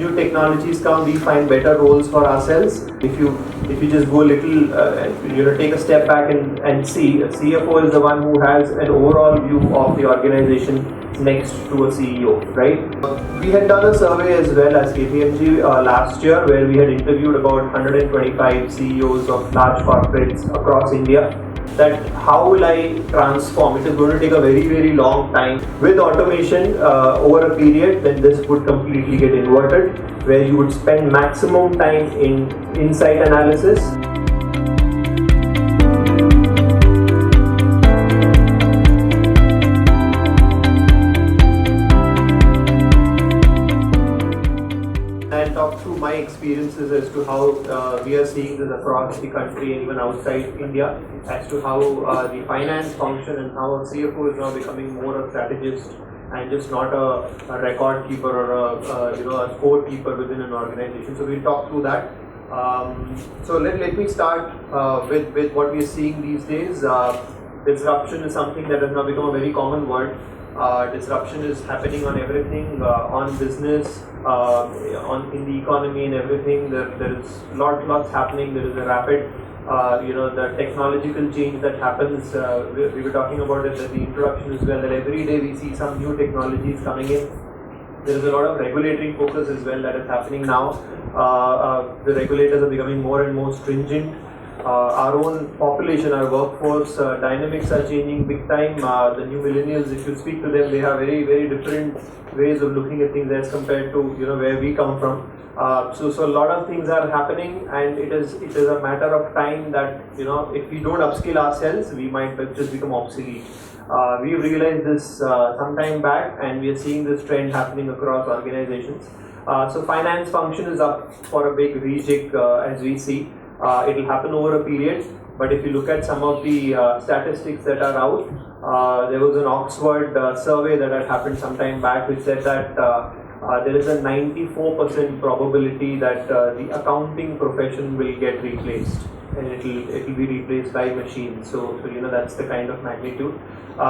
new technologies come, we find better roles for ourselves. If you just go a little, take a step back and see, a CFO is the one who has an overall view of the organization next to a CEO, right? We had done a survey as well as KPMG last year, where we had interviewed about 125 CEOs of large corporates across India. That how will I transform? It is going to take a very, very long time. With automation over a period, then this would completely get inverted, where you would spend maximum time in insight analysis. And talk through my experiences as to how we are seeing this across the country and even outside India, as to how the finance function and how a CFO is now becoming more a strategist and just not a record keeper or a score keeper within an organization. So we'll talk through that. So let me start with what we are seeing these days. Disruption is something that has now become a very common word. Disruption is happening on everything, on business, in the economy and everything. There is lots happening. There is a rapid, the technological change that happens. We were talking about it at the introduction as well, that every day we see some new technologies coming in. There is a lot of regulatory focus as well that is happening now. The regulators are becoming more and more stringent. Our own population, our workforce dynamics are changing big time. The new millennials, if you speak to them, they have very, very different ways of looking at things as compared to where we come from. So a lot of things are happening, and it is a matter of time that if we don't upskill ourselves, we might just become obsolete. We realized this some time back, and we are seeing this trend happening across organizations. So finance function is up for a big rejig as we see. It will happen over a period, but if you look at some of the statistics that are out, there was an Oxford survey that had happened some time back, which said that there is a 94% probability that the accounting profession will get replaced, and it will be replaced by machines. So that's the kind of magnitude.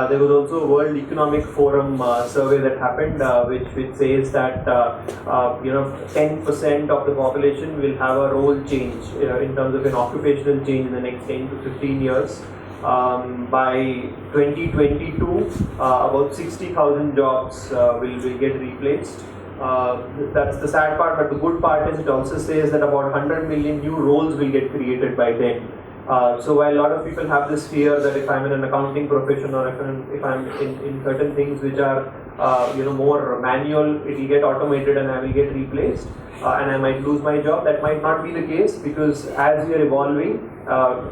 There was also a World Economic Forum survey that happened, which says that 10% of the population will have a role change in terms of an occupational change in the next 10 to 15 years. By 2022, about 60,000 jobs will get replaced. That's the sad part, but the good part is it also says that about 100 million new roles will get created by then. So while a lot of people have this fear that if I'm in an accounting profession, or if I'm in certain things which are more manual, it will get automated and I will get replaced, and I might lose my job. That might not be the case, because as we are evolving,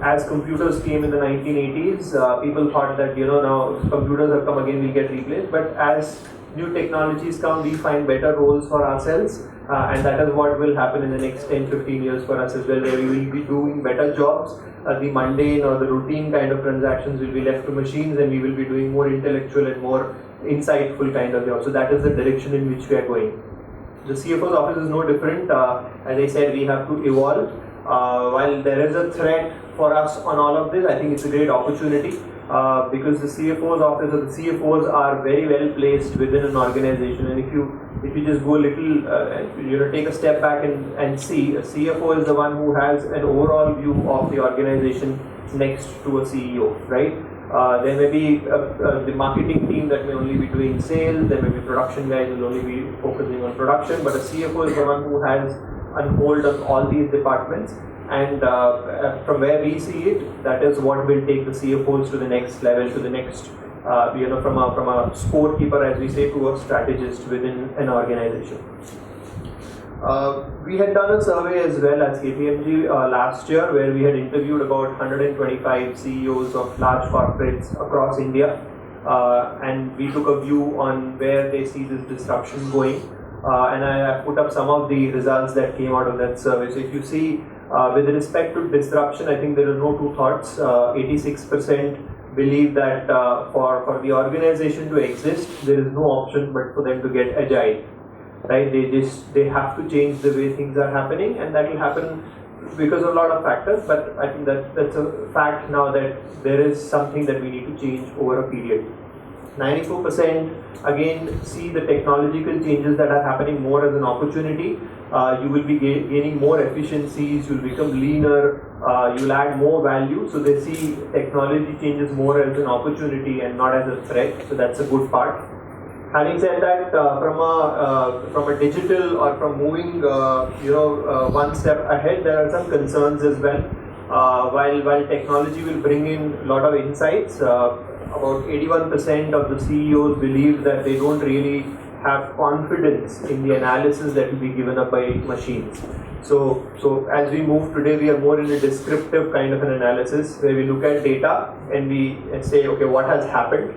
as computers came in the 1980s, people thought that now computers have come again, we'll get replaced. But as new technologies come, we find better roles for ourselves, and that is what will happen in the next 10-15 years for us as well, where we will be doing better jobs. The mundane or the routine kind of transactions will be left to machines, and we will be doing more intellectual and more insightful kind of jobs. So that is the direction in which we are going. The CFO's office is no different. As I said, we have to evolve. While there is a threat for us on all of this, I think it's a great opportunity. Because the CFO's office or the CFOs are very well placed within an organization, and if you just go a little, take a step back and see, a CFO is the one who has an overall view of the organization next to a CEO, right? There may be the marketing team that may only be doing sales. There may be production guys who will only be focusing on production, but a CFO is the one who has a hold of all these departments. And from where we see it, that is what will take the CFOs to the next level, to the next, from a scorekeeper, as we say, to a strategist within an organization. We had done a survey as well as KPMG last year, where we had interviewed about 125 CEOs of large corporates across India, and we took a view on where they see this disruption going. And I put up some of the results that came out of that survey. So if you see, with respect to disruption, I think there are no two thoughts. 86% believe that for the organization to exist, there is no option but for them to get agile. Right? They have to change the way things are happening, and that will happen because of a lot of factors. But I think that's a fact now, that there is something that we need to change over a period. 94% again see the technological changes that are happening more as an opportunity. You will be gaining more efficiencies, you'll become leaner, you'll add more value. So they see technology changes more as an opportunity and not as a threat. So that's a good part. Having said that, from a digital or from moving one step ahead, there are some concerns as well. While technology will bring in a lot of insights, about 81% of the CEOs believe that they don't really have confidence in the analysis that will be given up by machines. So as we move today, we are more in a descriptive kind of an analysis where we look at data and we say, okay, what has happened?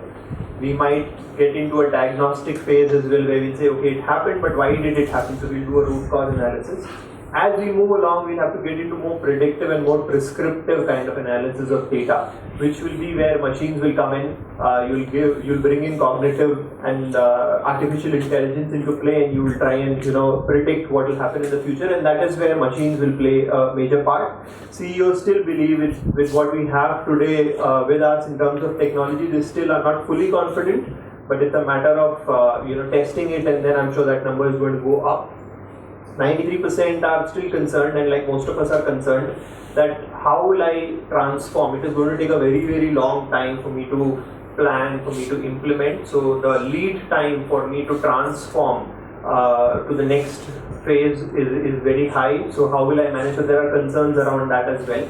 We might get into a diagnostic phase as well where we say, okay, it happened, but why did it happen? So we'll do a root cause analysis. As we move along, we'll have to get into more predictive and more prescriptive kind of analysis of data, which will be where machines will come in. You'll bring in cognitive and artificial intelligence into play, and you will try and predict what will happen in the future, and that is where machines will play a major part. CEOs still believe with what we have today with us in terms of technology, they still are not fully confident, but it's a matter of testing it, and then I'm sure that number is going to go up. 93% are still concerned, and like most of us are concerned, that how will I transform? It is going to take a very, very long time for me to plan, for me to implement. So the lead time for me to transform to the next phase is very high. So how will I manage? So there are concerns around that as well.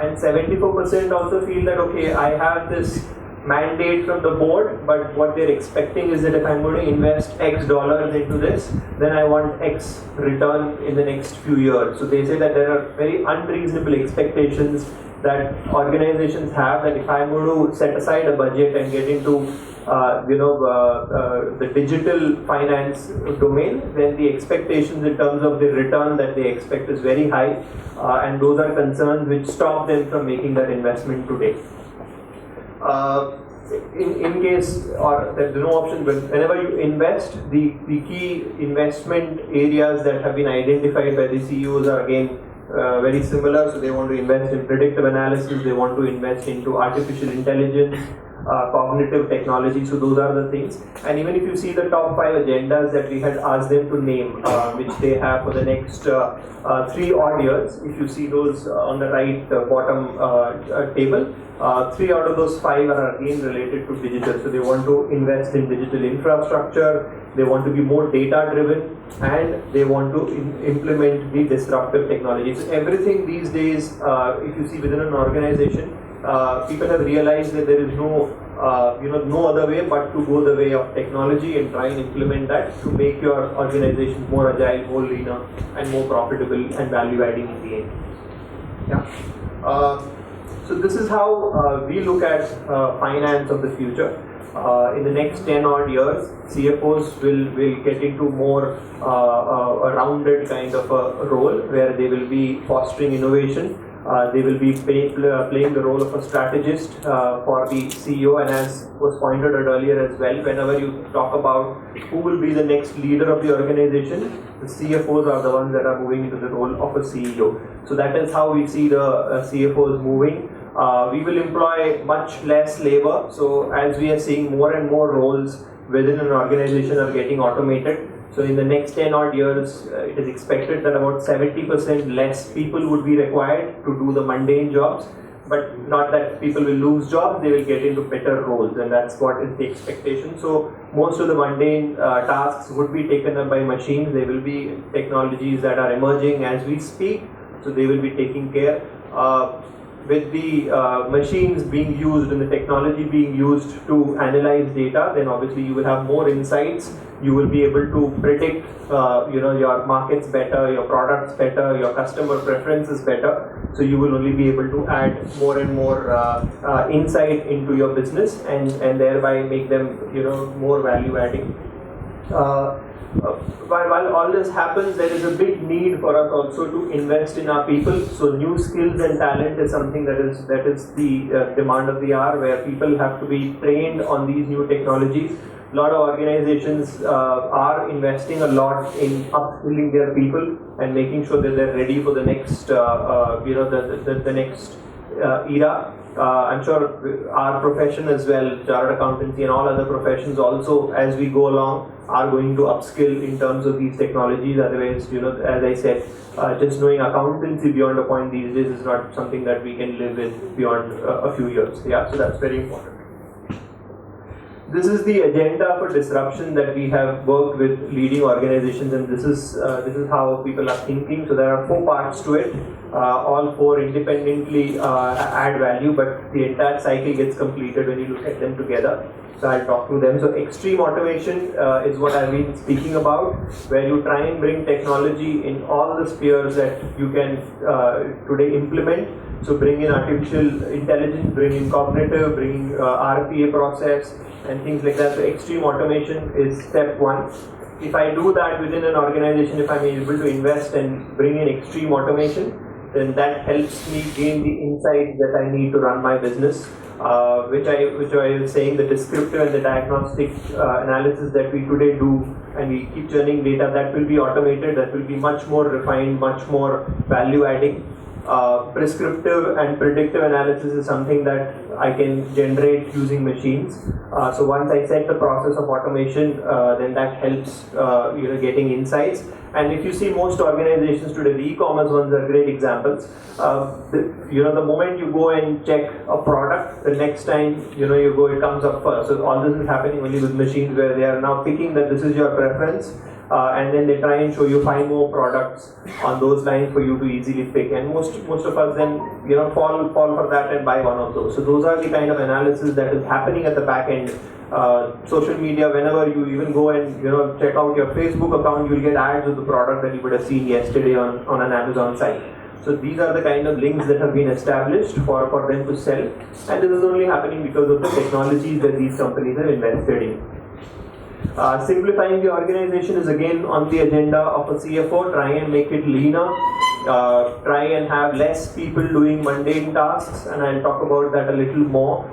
And 74% also feel that, okay, I have this mandate from the board, but what they're expecting is that if I'm going to invest X dollars into this, then I want X return in the next few years. So they say that there are very unreasonable expectations that organizations have, that if I'm going to set aside a budget and get into the digital finance domain, then the expectations in terms of the return that they expect is very high, and those are concerns which stop them from making that investment today. In case or there's no option, but whenever you invest, the key investment areas that have been identified by the CEOs are again very similar. So they want to invest in predictive analysis, they want to invest into artificial intelligence, cognitive technology. So those are the things. And even if you see the top 5 agendas that we had asked them to name, which they have for the next 3 odd years, if you see those on the right bottom table, 3 out of those 5 are again related to digital. So they want to invest in digital infrastructure, they want to be more data driven, and they want to implement the disruptive technologies. So everything these days, if you see within an organization, people have realized that there is no other way but to go the way of technology and try and implement that to make your organization more agile, more leaner, and more profitable and value adding in the end. Yeah. So this is how we look at finance of the future. In the next 10 odd years, CFOs will get into more a rounded kind of a role where they will be fostering innovation. They will be playing the role of a strategist for the CEO, and as was pointed out earlier as well, whenever you talk about who will be the next leader of the organization, the CFOs are the ones that are moving into the role of a CEO. So that is how we see the CFOs moving. We will employ much less labor, so as we are seeing more and more roles within an organization are getting automated. So in the next 10 odd years, it is expected that about 70% less people would be required to do the mundane jobs, but not that people will lose jobs, they will get into better roles, and that's what is the expectation. So most of the mundane tasks would be taken up by machines. There will be technologies that are emerging as we speak, so they will be taking care. With the machines being used and the technology being used to analyze data, then obviously you will have more insights. You will be able to predict, your markets better, your products better, your customer preferences better. So you will only be able to add more and more insight into your business and thereby make them, more value adding. While all this happens, there is a big need for us also to invest in our people. So new skills and talent is something that is the demand of the hour, where people have to be trained on these new technologies. A lot of organizations are investing a lot in upskilling their people and making sure that they're ready for the next, the next era. I'm sure our profession as well, chartered accountancy and all other professions also, as we go along, are going to upskill in terms of these technologies. Otherwise, as I said, just knowing accountancy beyond a point these days is not something that we can live with beyond a few years. Yeah, so that's very important. This is the agenda for disruption that we have worked with leading organizations, and this is how people are thinking. So there are 4 parts to it. All 4 independently add value, but the entire cycle gets completed when you look at them together. So I'll talk to them. So extreme automation is what I've been speaking about, where you try and bring technology in all the spheres that you can today implement. So bring in artificial intelligence, bring in cognitive, bring in RPA process, and things like that. So extreme automation is step 1. If I do that within an organization, if I'm able to invest and bring in extreme automation, then that helps me gain the insights that I need to run my business. Which I was saying, the descriptive and the diagnostic analysis that we today do, and we keep churning data, that will be automated, that will be much more refined, much more value adding. Prescriptive and predictive analysis is something that I can generate using machines. So once I set the process of automation, then that helps getting insights. And if you see most organizations today, the e-commerce ones are great examples. The moment you go and check a product, the next time you go, it comes up first. So all this is happening only with machines, where they are now picking that this is your preference. And then they try and show you 5 more products on those lines for you to easily pick, and most of us then fall for that and buy one of those. So those are the kind of analysis that is happening at the back end. Social media, whenever you even go and check out your Facebook account, you'll get ads of the product that you would have seen yesterday on an Amazon site. So these are the kind of links that have been established for them to sell, and this is only happening because of the technologies that these companies have invested in. Simplifying the organization is again on the agenda of a CFO. Try and make it leaner. Try and have less people doing mundane tasks, and I'll talk about that a little more.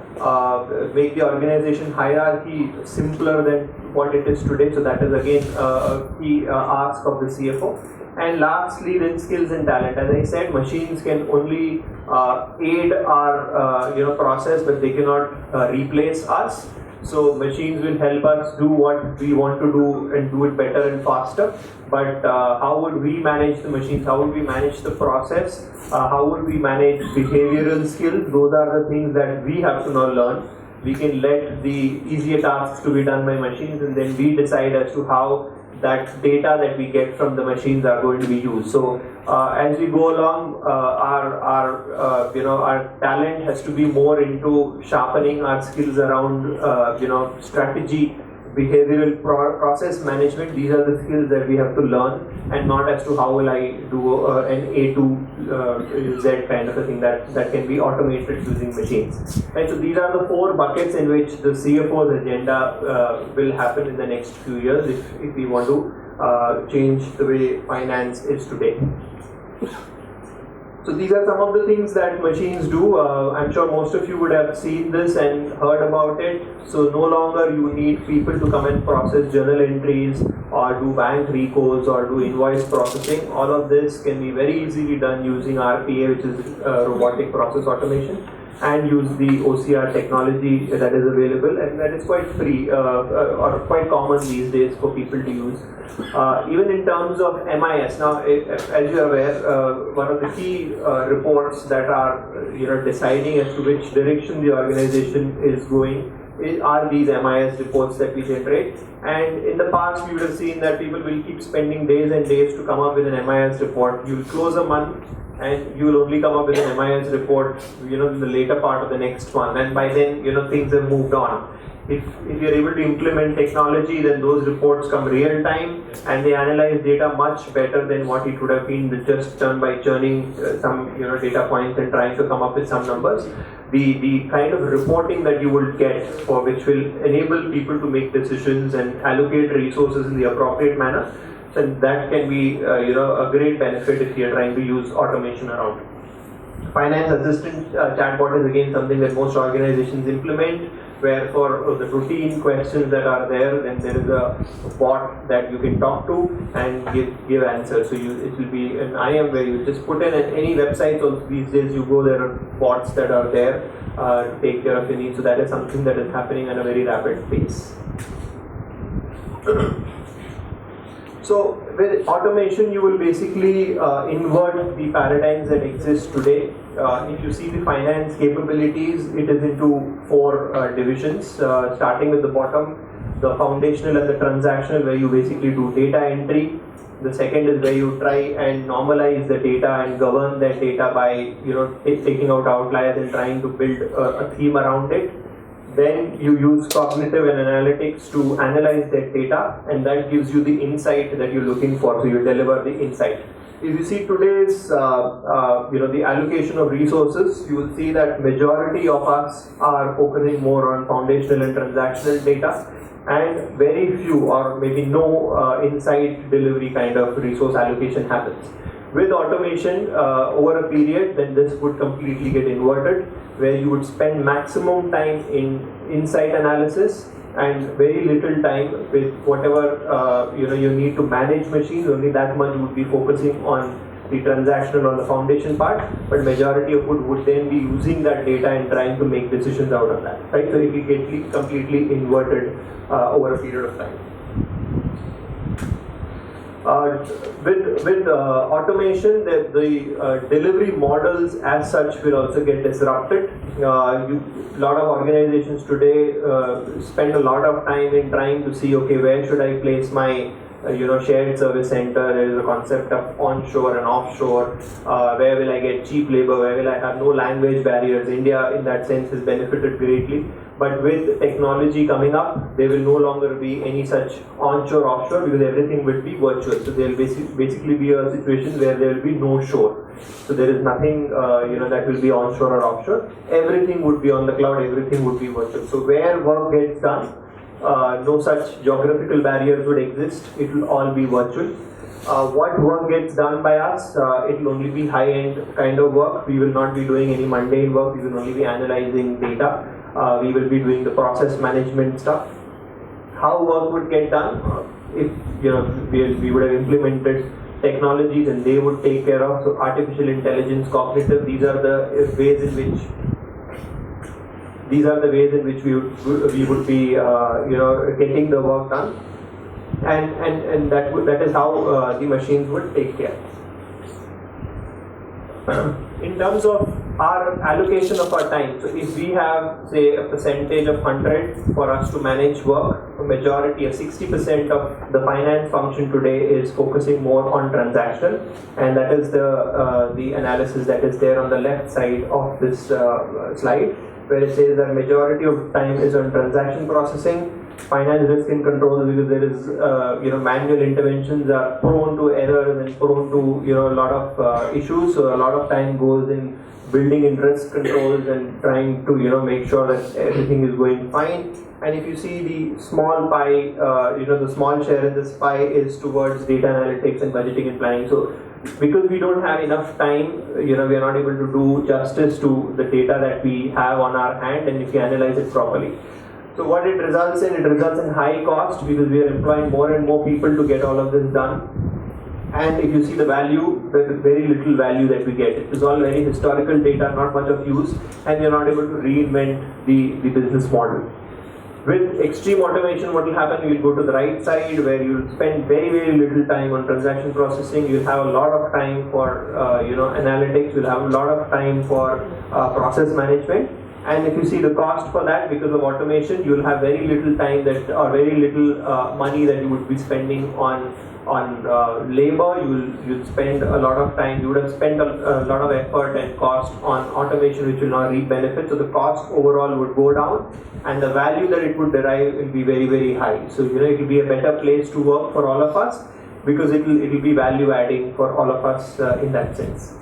Make the organization hierarchy simpler than what it is today. So that is again a key ask of the CFO. And lastly, then skills and talent. As I said, machines can only aid our process, but they cannot replace us. So machines will help us do what we want to do and do it better and faster. But how would we manage the machines? How would we manage the process? How would we manage behavioral skills? Those are the things that we have to now learn. We can let the easier tasks to be done by machines, and then we decide as to how that data that we get from the machines are going to be used. So as we go along, our talent has to be more into sharpening our skills around strategy, behavioral process management. These are the skills that we have to learn, and not as to how will I do an A to Z kind of a thing that can be automated using machines. Right, so these are the 4 buckets in which the CFO's agenda will happen in the next few years if we want to change the way finance is today. So these are some of the things that machines do. I'm sure most of you would have seen this and heard about it. So no longer you need people to come and process journal entries or do bank recos or do invoice processing. All of this can be very easily done using RPA, which is robotic process automation, and use the OCR technology that is available, and that is quite free or quite common these days for people to use. Even in terms of MIS, now as you are aware, one of the key reports that are deciding as to which direction the organization is going are these MIS reports that we generate. And in the past we would have seen that people will keep spending days and days to come up with an MIS report. You will close a month and you will only come up with an MIS report in the later part of the next month, and by then things have moved on. If you're able to implement technology, then those reports come real time and they analyze data much better than what it would have been just done by churning some data points and trying to come up with some numbers. The kind of reporting that you will get, for which will enable people to make decisions and allocate resources in the appropriate manner, then that can be a great benefit if you're trying to use automation around. Finance assistant chatbot is again something that most organizations implement. where for the routine questions that are there, then there is a bot that you can talk to and give answers. So it will be an IM where you just put in at any website. So these days you go, there are bots that are there to take care of your needs. So that is something that is happening at a very rapid pace. So with automation, you will basically invert the paradigms that exist today. If you see the finance capabilities, it is into 4 divisions, starting with the bottom, the foundational and the transactional, where you basically do data entry. The second is where you try and normalize the data and govern that data by taking out outliers and trying to build a theme around it. Then you use cognitive and analytics to analyze that data, and that gives you the insight that you're looking for. So you deliver the insight. If you see today's, the allocation of resources, you will see that majority of us are focusing more on foundational and transactional data, and very few or maybe no insight delivery kind of resource allocation happens. With automation, over a period, then this would completely get inverted, where you would spend maximum time in insight analysis and very little time with whatever you need to manage machines. Only that much would be focusing on the transactional on the foundation part, but majority of it would then be using that data and trying to make decisions out of that. Right? So it will get completely inverted over a period of time. With automation, the delivery models as such will also get disrupted. A lot of organizations today spend a lot of time in trying to see, okay, where should I place my shared service center? There is a concept of onshore and offshore. Where will I get cheap labor? Where will I have no language barriers? India, in that sense, has benefited greatly. But with technology coming up, there will no longer be any such onshore, offshore, because everything will be virtual. So there will basically be a situation where there will be no shore. So there is nothing that will be onshore or offshore. Everything would be on the cloud. Everything would be virtual. So where work gets done, no such geographical barriers would exist. It will all be virtual. What work gets done by us, it will only be high-end kind of work. We will not be doing any mundane work. We will only be analyzing data. We will be doing the process management stuff. How work would get done? If we would have implemented technologies and they would take care of. So artificial intelligence, cognitive. These are the ways in which we would be getting the work done, and that is how the machines would take care. In terms of our allocation of our time, so if we have, say, a percentage of 100 for us to manage work, a majority, 60% of the finance function today is focusing more on transactional, and that is the analysis that is there on the left side of this slide, where it says that majority of time is on transaction processing. Finance risk and controls, because there is manual interventions are prone to errors and prone to a lot of issues. So a lot of time goes in building in risk controls and trying to make sure that everything is going fine. And if you see the small pie, the small share in this pie is towards data analytics and budgeting and planning. So because we don't have enough time, we are not able to do justice to the data that we have on our hand, and if we analyze it properly. So what it results in high cost, because we are employing more and more people to get all of this done. And if you see the value, there is very little value that we get. It is all very historical data, not much of use, and we are not able to reinvent the business model. With extreme automation, what will happen, you will go to the right side where you will spend very, very little time on transaction processing. You will have a lot of time for analytics. You will have a lot of time for process management. And if you see the cost for that, because of automation, you will have very little time very little money that you would be spending on labor. You'll spend a lot of time. You would have spent a lot of effort and cost on automation, which will not reap benefit. So the cost overall would go down, and the value that it would derive will be very, very high. So it will be a better place to work for all of us, because it will be value adding for all of us in that sense.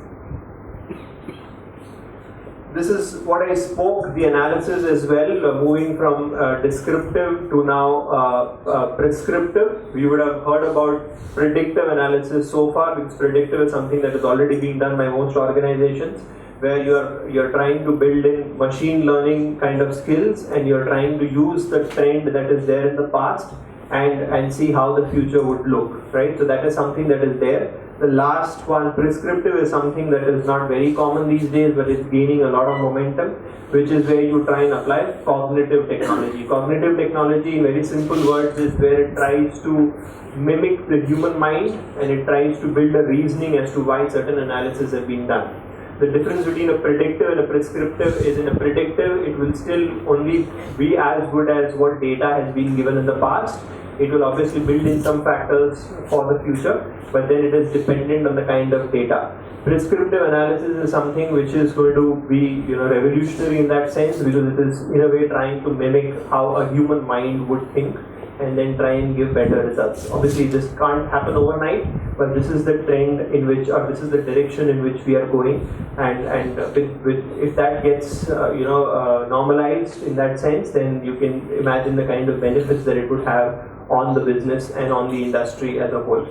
This is what I spoke, the analysis as well, moving from descriptive to now prescriptive. We would have heard about predictive analysis so far, because predictive is something that is already being done by most organizations. where you're trying to build in machine learning kind of skills, and you're trying to use the trend that is there in the past and see how the future would look, right? So that is something that is there. The last one, prescriptive, is something that is not very common these days, but it's gaining a lot of momentum, which is where you try and apply cognitive technology. Cognitive technology, in very simple words, is where it tries to mimic the human mind, and it tries to build a reasoning as to why certain analysis have been done. The difference between a predictive and a prescriptive is, in a predictive, it will still only be as good as what data has been given in the past. It will obviously build in some factors for the future, but then it is dependent on the kind of data. Prescriptive analysis is something which is going to be, revolutionary in that sense, because it is in a way trying to mimic how a human mind would think, and then try and give better results. Obviously, this can't happen overnight, but this is the trend in which, or this is the direction in which we are going. And if that gets normalized in that sense, then you can imagine the kind of benefits that it would have on the business and on the industry as a whole.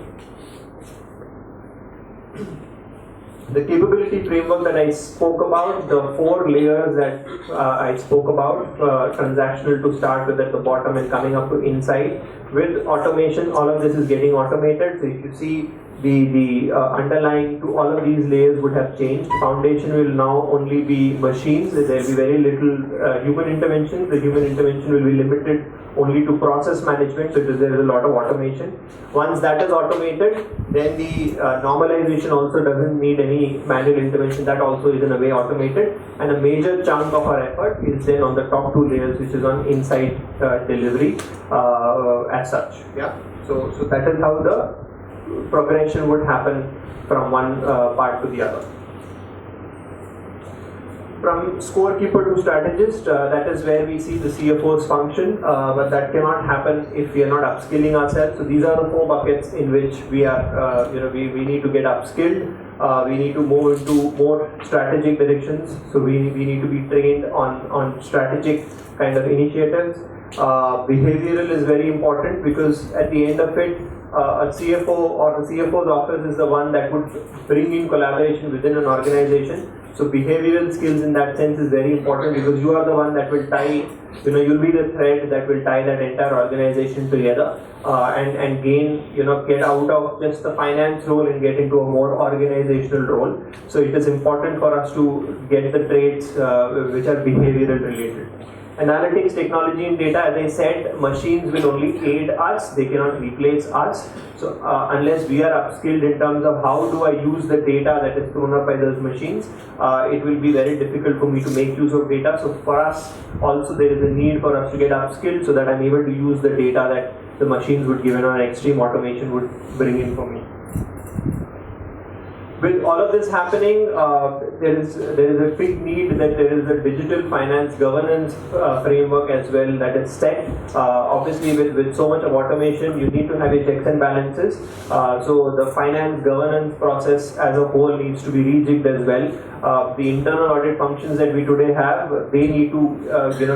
The capability framework that I spoke about, the 4 layers that I spoke about, transactional to start with at the bottom and coming up to insight. With automation, all of this is getting automated. So if you see the underlying to all of these layers would have changed. Foundation will now only be machines. There will be very little human intervention. The human intervention will be limited only to process management, because there is a lot of automation. Once that is automated, then the normalization also doesn't need any manual intervention. That also is in a way automated. And a major chunk of our effort is then on the top 2 layers, which is on insight delivery as such. Yeah. So that is how the progression would happen from one part to the other. From scorekeeper to strategist, that is where we see the CFO's function, but that cannot happen if we are not upskilling ourselves. So these are the 4 buckets in which we are, we need to get upskilled. We need to move into more strategic directions. So we need to be trained on strategic kind of initiatives. Behavioral is very important, because at the end of it, a CFO or the CFO's office is the one that would bring in collaboration within an organization. So behavioral skills in that sense is very important, because you are the one that will tie, you'll be the thread that will tie that entire organization together and gain, get out of just the finance role and get into a more organizational role. So it is important for us to get the traits which are behavioral related. Analytics, technology and data, as I said, machines will only aid us, they cannot replace us. So unless we are upskilled in terms of how do I use the data that is thrown up by those machines, it will be very difficult for me to make use of data. So for us also, there is a need for us to get upskilled, so that I'm able to use the data that the machines would give, or extreme automation would bring in for me. With all of this happening, there is a big need that there is a digital finance governance framework as well that is set. Obviously, with so much of automation, you need to have your checks and balances. So the finance governance process as a whole needs to be rejigged as well. The internal audit functions that we today have, they need to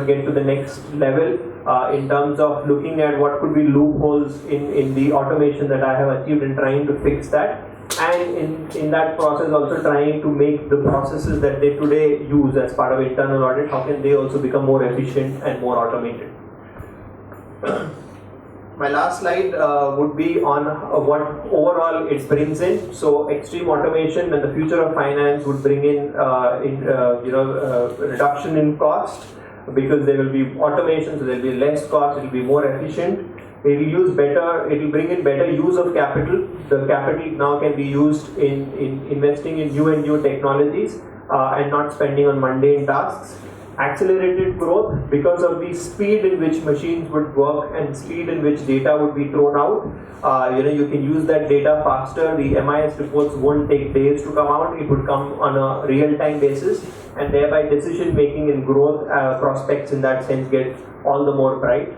get to the next level in terms of looking at what could be loopholes in the automation that I have achieved and trying to fix that. And in that process, also trying to make the processes that they today use as part of internal audit, how can they also become more efficient and more automated. My last slide would be on what overall it brings in. So extreme automation and the future of finance would bring in, reduction in cost, because there will be automation, so there will be less cost, it will be more efficient. It will bring in better use of capital. The capital now can be used in investing in new technologies and not spending on mundane tasks. Accelerated growth, because of the speed in which machines would work and speed in which data would be thrown out. You can use that data faster. The MIS reports won't take days to come out. It would come on a real-time basis, and thereby decision making and growth prospects in that sense get all the more bright.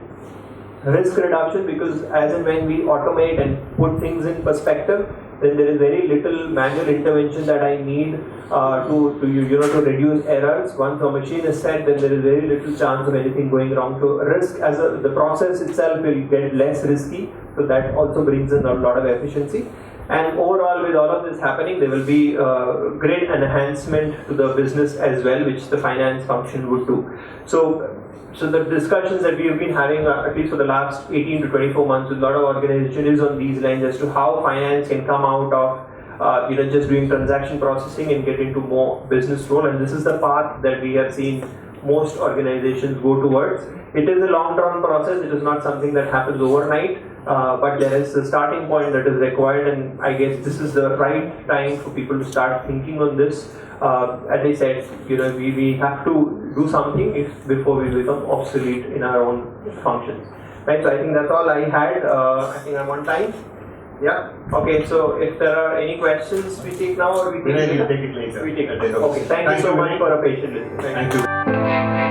Risk reduction, because as and when we automate and put things in perspective, then there is very little manual intervention that I need to reduce errors. Once a machine is set, then there is very little chance of anything going wrong. So risk the process itself will get less risky, so that also brings in a lot of efficiency. And overall, with all of this happening, there will be great enhancement to the business as well, which the finance function would do. So the discussions that we have been having, at least for the last 18 to 24 months, with a lot of organizations is on these lines as to how finance can come out of just doing transaction processing and get into more business role. And this is the path that we have seen most organizations go towards. It is a long-term process. It is not something that happens overnight, but there is a starting point that is required, and I guess this is the right time for people to start thinking on this. As I said, we have to do something before we become obsolete in our own functions. Right. So I think that's all I had. I think I'm on time. Yeah. Okay. So if there are any questions, we take now or we take Vinay, later? we'll take it later. We take it later. Okay. Thank you so much for a patient listening. Thank you.